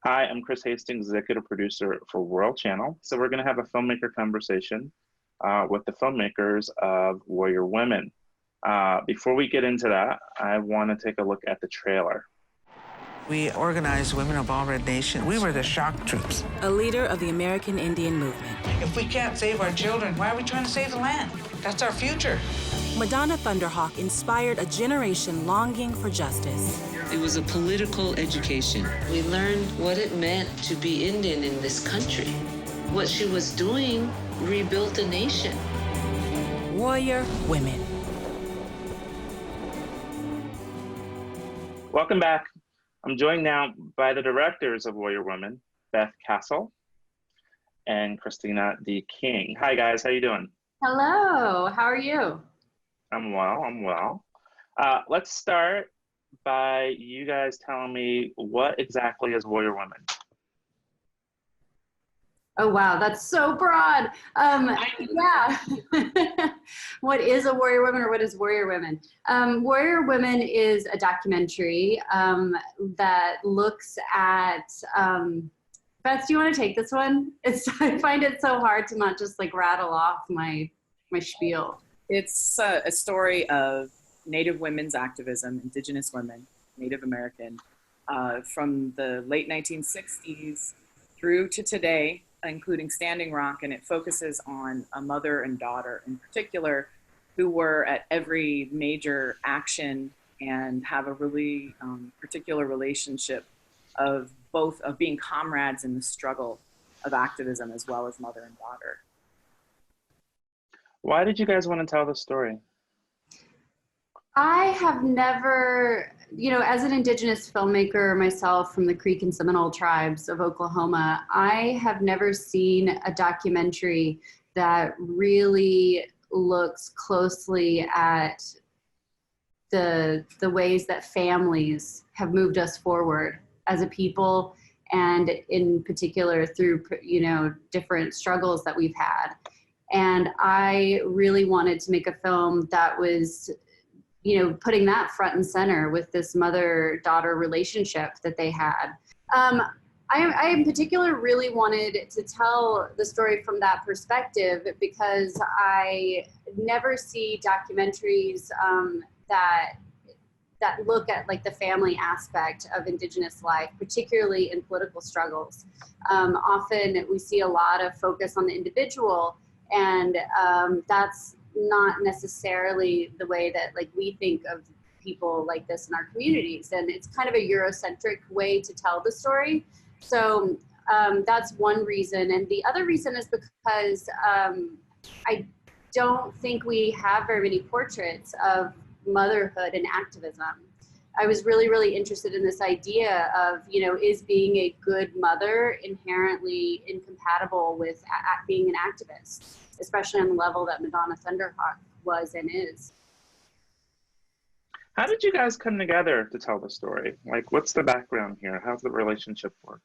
Hi, I'm Chris Hastings, Executive Producer for World Channel. So we're going to have a filmmaker conversation with the filmmakers of Warrior Women. Before we get into that, I want to take a look at the trailer. We organized Women of All Red Nation. We were the shock troops. A leader of the American Indian movement. If we can't save our children, why are we trying to save the land? That's our future. Madonna Thunderhawk inspired a generation longing for justice. It was a political education. We learned what it meant to be Indian in this country. What she was doing rebuilt a nation. Warrior Women. Welcome back. I'm joined now by the directors of Warrior Women, Beth Castle and Christina D. King. Hi guys, how you doing? Hello, how are you? I'm well. Let's start by you guys telling me what exactly is Warrior Women? Oh wow, that's so broad. Yeah. What is a Warrior Woman, or what is Warrior Women? Warrior Women is a documentary that looks at, Beth, do you want to take this one? I find it so hard to not just like rattle off my spiel. It's a story of Native women's activism, Indigenous women, Native American, from the late 1960s through to today, including Standing Rock, and it focuses on a mother and daughter in particular who were at every major action and have a really particular relationship of being comrades in the struggle of activism as well as mother and daughter. Why did you guys want to tell the story? I have never, as an Indigenous filmmaker myself from the Creek and Seminole tribes of Oklahoma, I have never seen a documentary that really looks closely at the ways that families have moved us forward as a people, and in particular through, different struggles that we've had. And I really wanted to make a film that was putting that front and center with this mother-daughter relationship that they had. I in particular really wanted to tell the story from that perspective because I never see documentaries that look at like the family aspect of Indigenous life, particularly in political struggles. Often we see a lot of focus on the individual, and that's not necessarily the way that like we think of people like this in our communities, and it's kind of a Eurocentric way to tell the story. So that's one reason, and the other reason is because I don't think we have very many portraits of motherhood and activism. I was really interested in this idea of, is being a good mother inherently incompatible with being an activist, especially on the level that Madonna Thunderhawk was and is. How did you guys come together to tell the story? Like, what's the background here? How's the relationship work?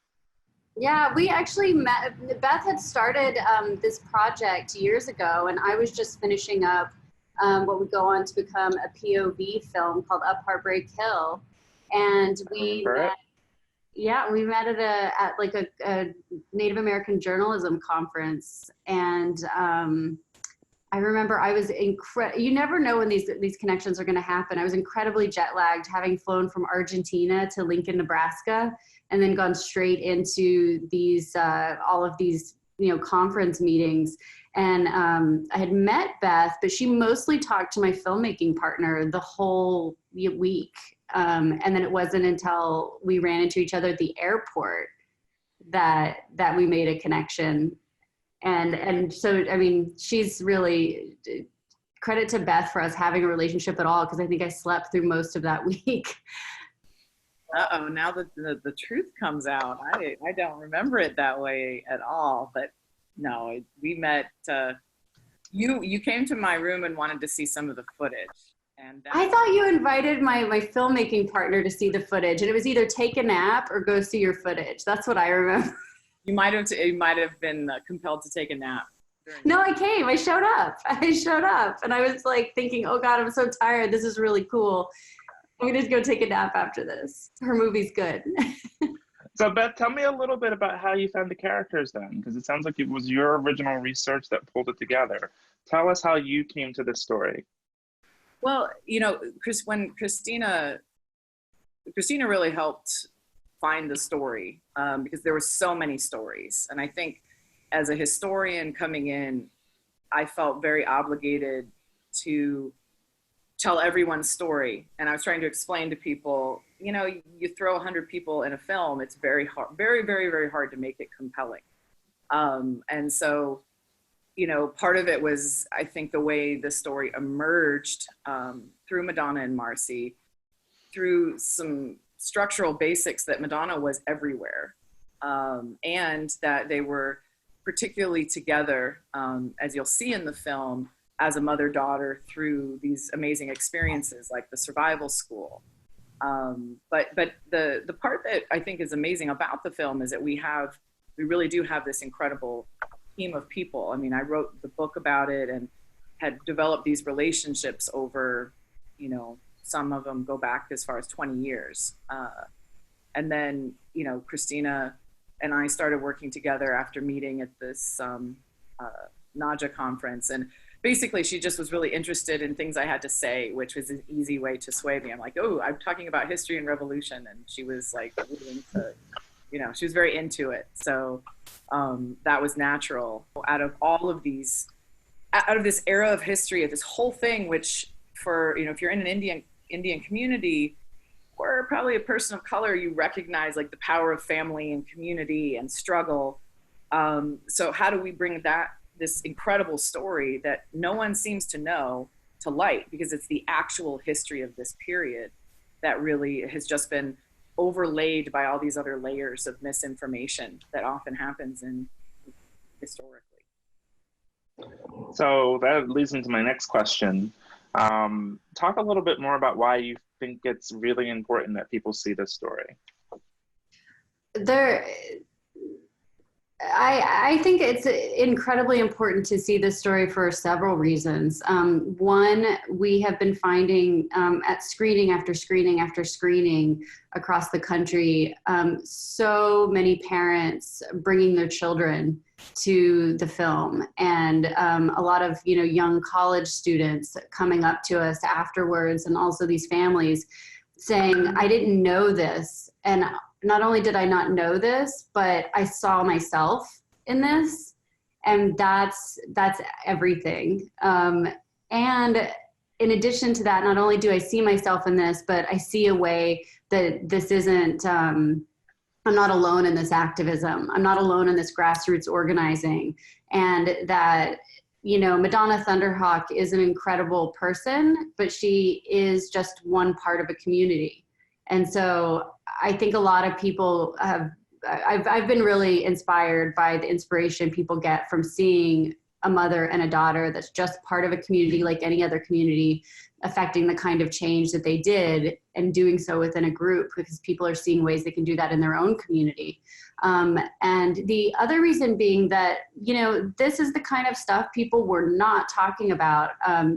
Yeah, we actually met. Beth had started this project years ago, and I was just finishing up what would go on to become a POV film called Up Heartbreak Hill. And we met at a Native American journalism conference. And I remember I was you never know when these connections are going to happen. I was incredibly jet lagged, having flown from Argentina to Lincoln, Nebraska, and then gone straight into these all of these conference meetings. And I had met Beth, but she mostly talked to my filmmaking partner the whole week. And then it wasn't until we ran into each other at the airport that we made a connection. And so, I mean, she's really, credit to Beth for us having a relationship at all, because I think I slept through most of that week. Uh-oh, now that the truth comes out, I don't remember it that way at all, but no, we met, you came to my room and wanted to see some of the footage. And I thought you invited my filmmaking partner to see the footage, and it was either take a nap or go see your footage. That's what I remember. You might have been compelled to take a nap. No, I came. I showed up, and I was like thinking, oh God, I'm so tired. This is really cool. I'm gonna go take a nap after this. Her movie's good. So Beth, tell me a little bit about how you found the characters then, because it sounds like it was your original research that pulled it together. Tell us how you came to this story. Well, you know, when Christina really helped find the story, because there were so many stories. And I think as a historian coming in, I felt very obligated to tell everyone's story. And I was trying to explain to people, you know, you throw 100 people in a film, it's very hard, very, very, very hard to make it compelling. And so, you know, part of it was, I think, the way the story emerged through Madonna and Marcy, through some structural basics that Madonna was everywhere, and that they were particularly together, as you'll see in the film, as a mother-daughter through these amazing experiences like the survival school. But the part that I think is amazing about the film is that we really do have this incredible team of people. I mean, I wrote the book about it and had developed these relationships over, you know, some of them go back as far as 20 years. And then, you know, Christina and I started working together after meeting at this NAJA conference. And basically, she just was really interested in things I had to say, which was an easy way to sway me. I'm like, oh, I'm talking about history and revolution. And she was like, willing to, you know, she was very into it. So that was natural. Out of all of these, out of this era of history, of this whole thing, which for, you know, if you're in an Indian community, or probably a person of color, you recognize like the power of family and community and struggle. So how do we bring this incredible story that no one seems to know to light, because it's the actual history of this period that really has just been overlaid by all these other layers of misinformation that often happens historically. So that leads into my next question. Talk a little bit more about why you think it's really important that people see this story. I think it's incredibly important to see this story for several reasons. One, we have been finding at screening after screening after screening across the country, so many parents bringing their children to the film, and a lot of, you know, young college students coming up to us afterwards, and also these families saying, I didn't know this, and not only did I not know this, but I saw myself in this, and that's everything. And in addition to that, not only do I see myself in this, but I see a way that this isn't, I'm not alone in this activism. I'm not alone in this grassroots organizing, and that, you know, Madonna Thunderhawk is an incredible person, but she is just one part of a community. And so I think a lot of people I've been really inspired by the inspiration people get from seeing a mother and a daughter that's just part of a community like any other community, affecting the kind of change that they did, and doing so within a group, because people are seeing ways they can do that in their own community. And the other reason being that, you know, this is the kind of stuff people were not talking about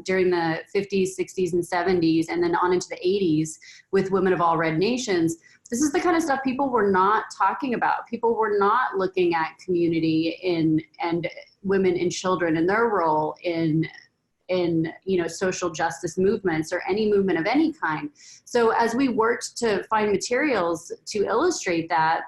during the 50s, 60s, and 70s, and then on into the 80s with Women of All Red Nations. This is the kind of stuff people were not talking about. People were not looking at community and women and children and their role in you know, social justice movements or any movement of any kind. So as we worked to find materials to illustrate that,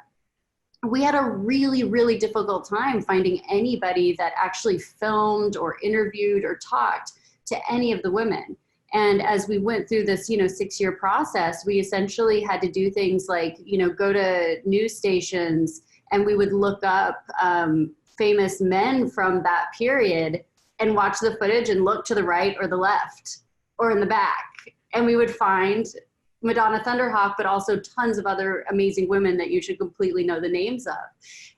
we had a really, really difficult time finding anybody that actually filmed or interviewed or talked to any of the women. And as we went through this, you know, 6-year process, we essentially had to do things like, you know, go to news stations, and we would look up famous men from that period and watch the footage and look to the right or the left or in the back. And we would find Madonna Thunderhawk, but also tons of other amazing women that you should completely know the names of.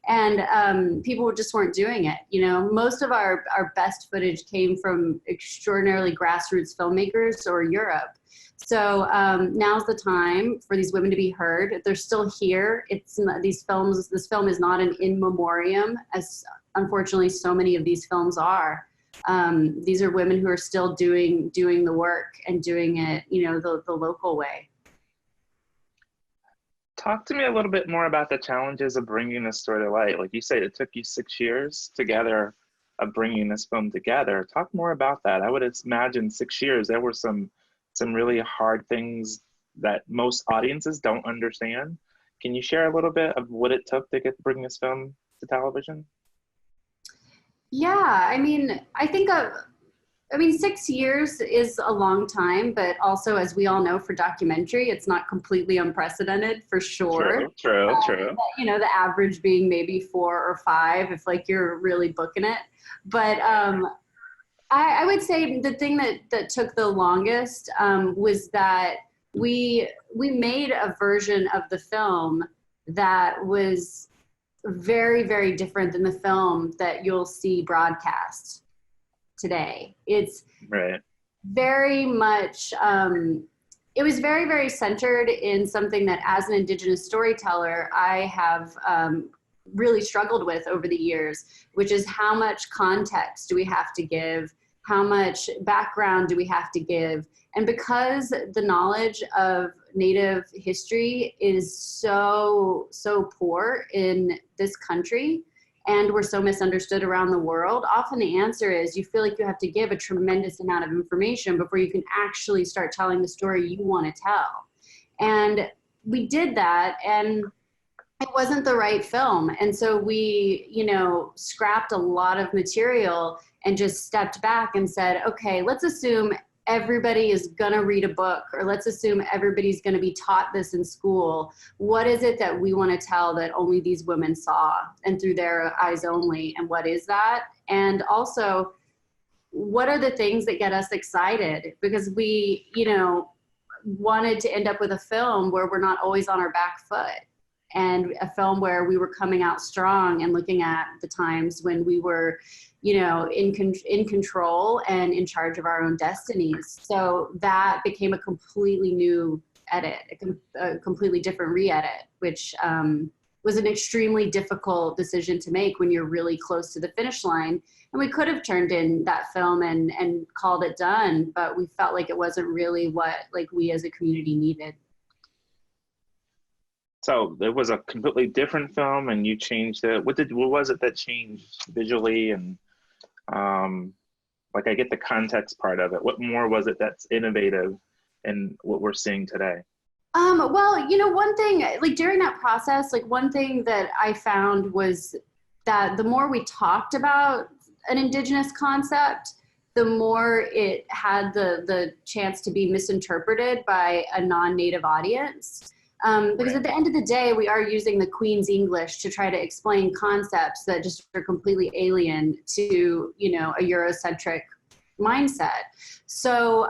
And people just weren't doing it. You know, most of our best footage came from extraordinarily grassroots filmmakers or Europe. So now's the time for these women to be heard. They're still here. This film is not an in memoriam, as unfortunately so many of these films are. These are women who are still doing the work and doing it, you know, the local way. talk to me a little bit more about the challenges of bringing this story to light. Like you said, it took you 6 years together of bringing this film together. Talk more about that. I would imagine 6 years, there were some really hard things that most audiences don't understand. Can you share a little bit of what it took to bring this film to television? Yeah, I mean, I think 6 years is a long time, but also, as we all know, for documentary, it's not completely unprecedented, for sure. True. You know, the average being maybe 4 or 5, if like you're really booking it. But I would say the thing that took the longest was that we made a version of the film that was very, very different than the film that you'll see broadcast today. It's right. Very much, it was very, very centered in something that as an Indigenous storyteller, I have really struggled with over the years, which is how much context do we have to give? How much background do we have to give? And because the knowledge of Native history is so poor in this country, and we're so misunderstood around the world, often the answer is you feel like you have to give a tremendous amount of information before you can actually start telling the story you want to tell. And we did that, and it wasn't the right film. And so we, scrapped a lot of material and just stepped back and said, okay, let's assume everybody is gonna read a book, or let's assume everybody's gonna be taught this in school. What is it that we wanna tell that only these women saw and through their eyes only? And what is that? And also, what are the things that get us excited? Because we, wanted to end up with a film where we're not always on our back foot, and a film where we were coming out strong and looking at the times when we were, in control and in charge of our own destinies. So that became a completely new edit, a completely different re-edit, which was an extremely difficult decision to make when you're really close to the finish line. And we could have turned in that film and called it done, but we felt like it wasn't really what we as a community needed. So it was a completely different film, and you changed it. What was it that changed visually? And I get the context part of it. What more was it that's innovative in what we're seeing today? Well, one thing, during that process, one thing that I found was that the more we talked about an Indigenous concept, the more it had the chance to be misinterpreted by a non-Native audience. Because at the end of the day, we are using the Queen's English to try to explain concepts that just are completely alien to, a Eurocentric mindset. So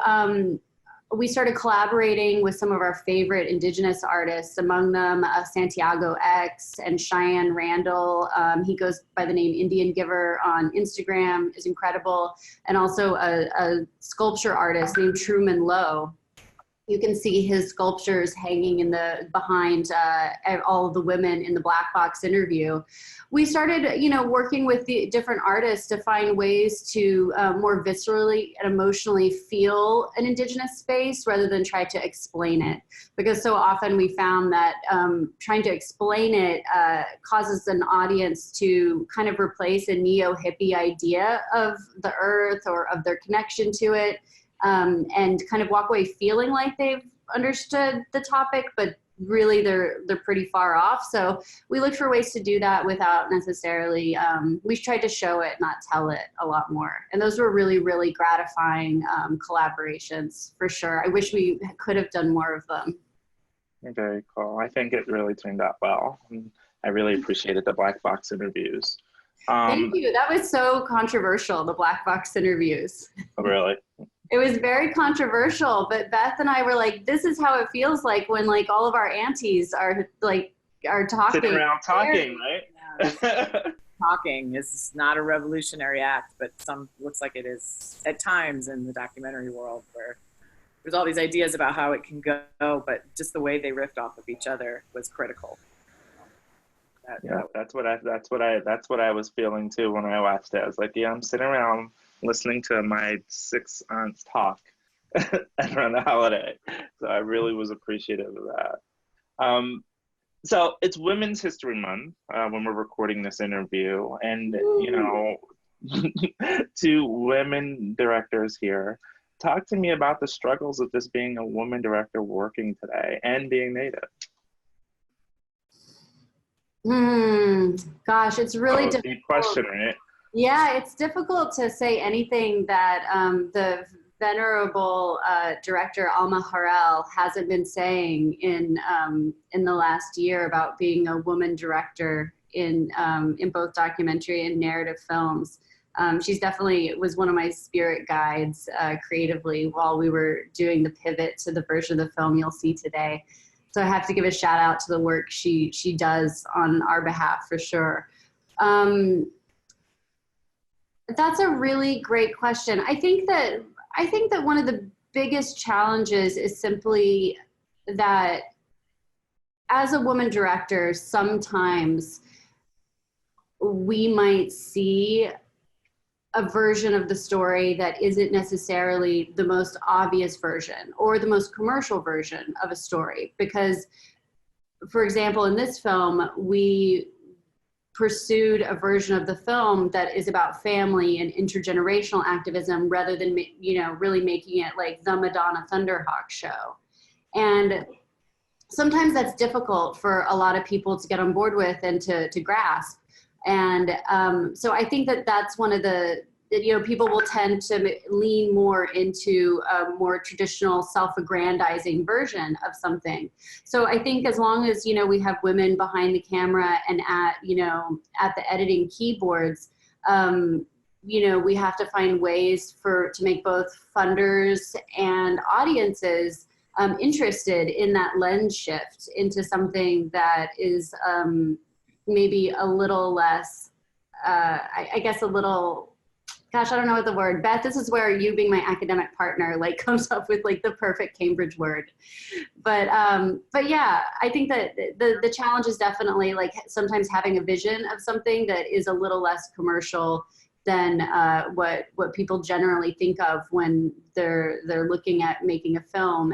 we started collaborating with some of our favorite Indigenous artists, among them Santiago X and Cheyenne Randall. He goes by the name Indian Giver on Instagram, is incredible. And also a sculpture artist named Truman Lowe. You can see his sculptures hanging behind all of the women in the Black Box interview. We started, working with the different artists to find ways to more viscerally and emotionally feel an Indigenous space rather than try to explain it. Because so often we found that trying to explain it causes an audience to kind of replace a neo-hippie idea of the earth or of their connection to it. And kind of walk away feeling like they've understood the topic, but really they're pretty far off. So we looked for ways to do that without necessarily, we tried to show it, not tell it a lot more. And those were really, really gratifying collaborations for sure. I wish we could have done more of them. Very cool. I think it really turned out well. And I really appreciated the Black Box interviews. Thank you. That was so controversial, the Black Box interviews. Oh, really? It was very controversial, but Beth and I were like, this is how it feels like when all of our aunties are talking. Sitting around talking, right? Yeah. Talking is not a revolutionary act, but looks like it is at times in the documentary world, where there's all these ideas about how it can go, but just the way they riffed off of each other was critical. That's what I was feeling too when I watched it. I was like, yeah, I'm sitting around listening to my 6 aunts talk around the holiday. So I really was appreciative of that. So it's Women's History Month when we're recording this interview, and you know, to women directors here, talk to me about the struggles of just being a woman director working today and being Native. Gosh, it's really difficult. Deep question, right? Yeah, it's difficult to say anything that the venerable director Alma Harrell hasn't been saying in the last year about being a woman director in both documentary and narrative films. She's definitely was one of my spirit guides creatively while we were doing the pivot to the version of the film you'll see today. So I have to give a shout out to the work she does on our behalf for sure. That's a really great question. I think that one of the biggest challenges is simply that as a woman director, sometimes we might see a version of the story that isn't necessarily the most obvious version or the most commercial version of a story. Because, for example, in this film, we pursued a version of the film that is about family and intergenerational activism rather than, you know, really making it like the Madonna Thunderhawk show. And sometimes that's difficult for a lot of people to get on board with and to grasp. And so I think that that's one of the, you know, people will tend to lean more into a more traditional self-aggrandizing version of something. So I think as long as, you know, we have women behind the camera and at the editing keyboards, you know, we have to find ways to make both funders and audiences interested in that lens shift into something that is maybe a little less, I guess a little, gosh, I don't know what the word, Beth, this is where you being my academic partner like comes up with like the perfect Cambridge word. But yeah, I think that the challenge is definitely like sometimes having a vision of something that is a little less commercial than what people generally think of when they're looking at making a film,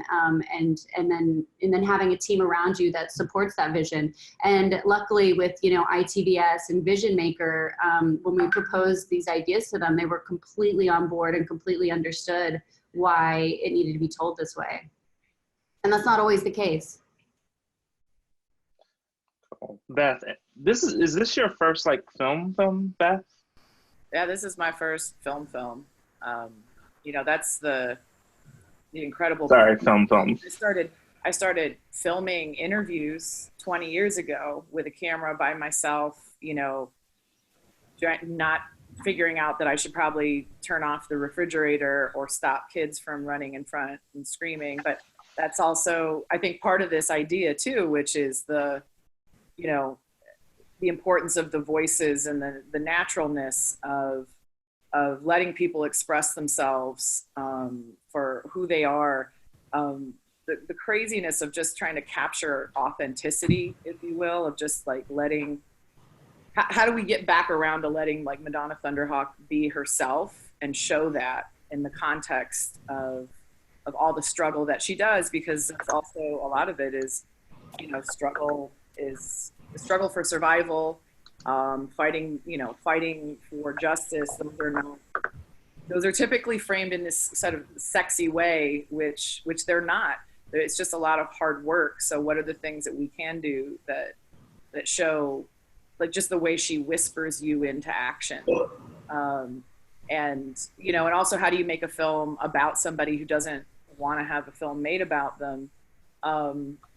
and then having a team around you that supports that vision. And luckily with, you know, ITBS and Vision Maker, when we proposed these ideas to them, they were completely on board and completely understood why it needed to be told this way. And that's not always the case. Cool. Beth, is this your first like film, Beth? Yeah, this is my first film. You know, that's the incredible. Sorry, film. I started filming interviews 20 years ago with a camera by myself, you know, not figuring out that I should probably turn off the refrigerator or stop kids from running in front and screaming. But that's also, I think, part of this idea too, which is the, you know, the importance of the voices and the naturalness of letting people express themselves for who they are. The craziness of just trying to capture authenticity, if you will, of just like letting, how do we get back around to letting like Madonna Thunderhawk be herself and show that in the context of all the struggle that she does, because it's also, a lot of it is, you know, struggle is the struggle for survival, fighting for justice. Those are typically framed in this sort of sexy way, which they're not. It's just a lot of hard work. So what are the things that we can do that show, like just the way she whispers you into action? And, you know, and also how do you make a film about somebody who doesn't want to have a film made about them?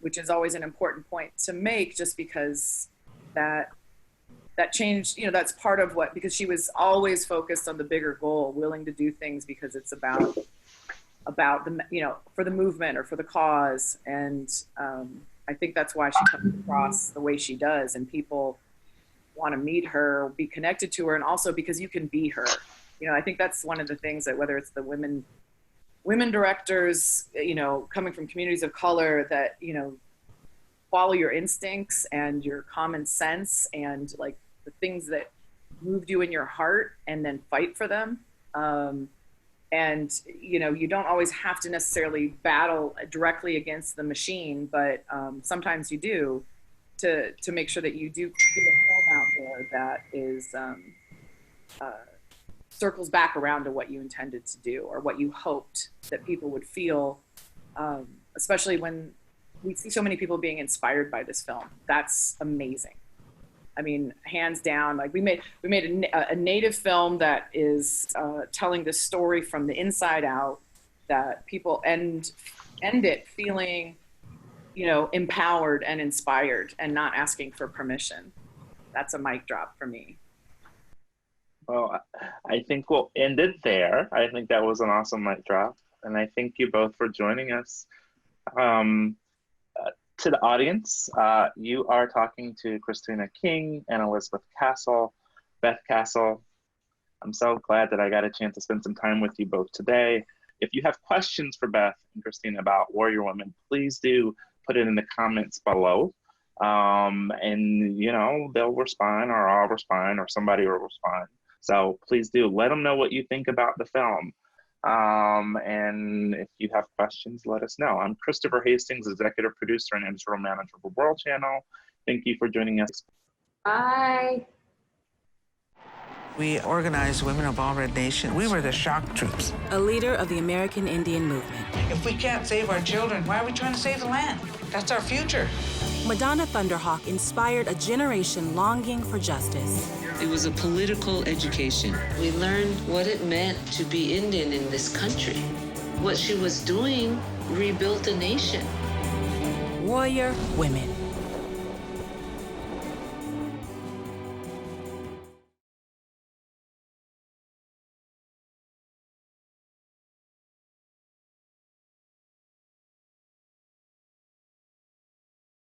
Which is always an important point to make, just because that changed, you know, that's part of what, because she was always focused on the bigger goal, willing to do things because it's about the, you know, for the movement or for the cause. And I think that's why she comes across the way she does, and people want to meet her, be connected to her, and also because you can be her. You know, I think that's one of the things that, whether it's the women directors, you know, coming from communities of color, that, you know, follow your instincts and your common sense and like the things that moved you in your heart, and then fight for them. And, you know, you don't always have to necessarily battle directly against the machine, but sometimes you do, to make sure that you do get a film out there that is circles back around to what you intended to do or what you hoped that people would feel, especially when we see so many people being inspired by this film. That's amazing. I mean, hands down, like we made a Native film that is telling the story from the inside out, that people end it feeling, you know, empowered and inspired and not asking for permission. That's a mic drop for me. Well, I think we'll end it there. I think that was an awesome mic drop. And I thank you both for joining us. To the audience, you are talking to Christina King and Elizabeth Castle, Beth Castle. I'm so glad that I got a chance to spend some time with you both today. If you have questions for Beth and Christina about Warrior Women, please do put it in the comments below. And, you know, they'll respond, or I'll respond, or somebody will respond. So please do let them know what you think about the film. And if you have questions, let us know. I'm Christopher Hastings, Executive Producer and Editorial Manager for World Channel. Thank you for joining us. Bye. We organized Women of All Red Nation. We were the shock troops. A leader of the American Indian movement. If we can't save our children, why are we trying to save the land? That's our future. Madonna Thunderhawk inspired a generation longing for justice. It was a political education. We learned what it meant to be Indian in this country. What she was doing rebuilt a nation. Warrior Women.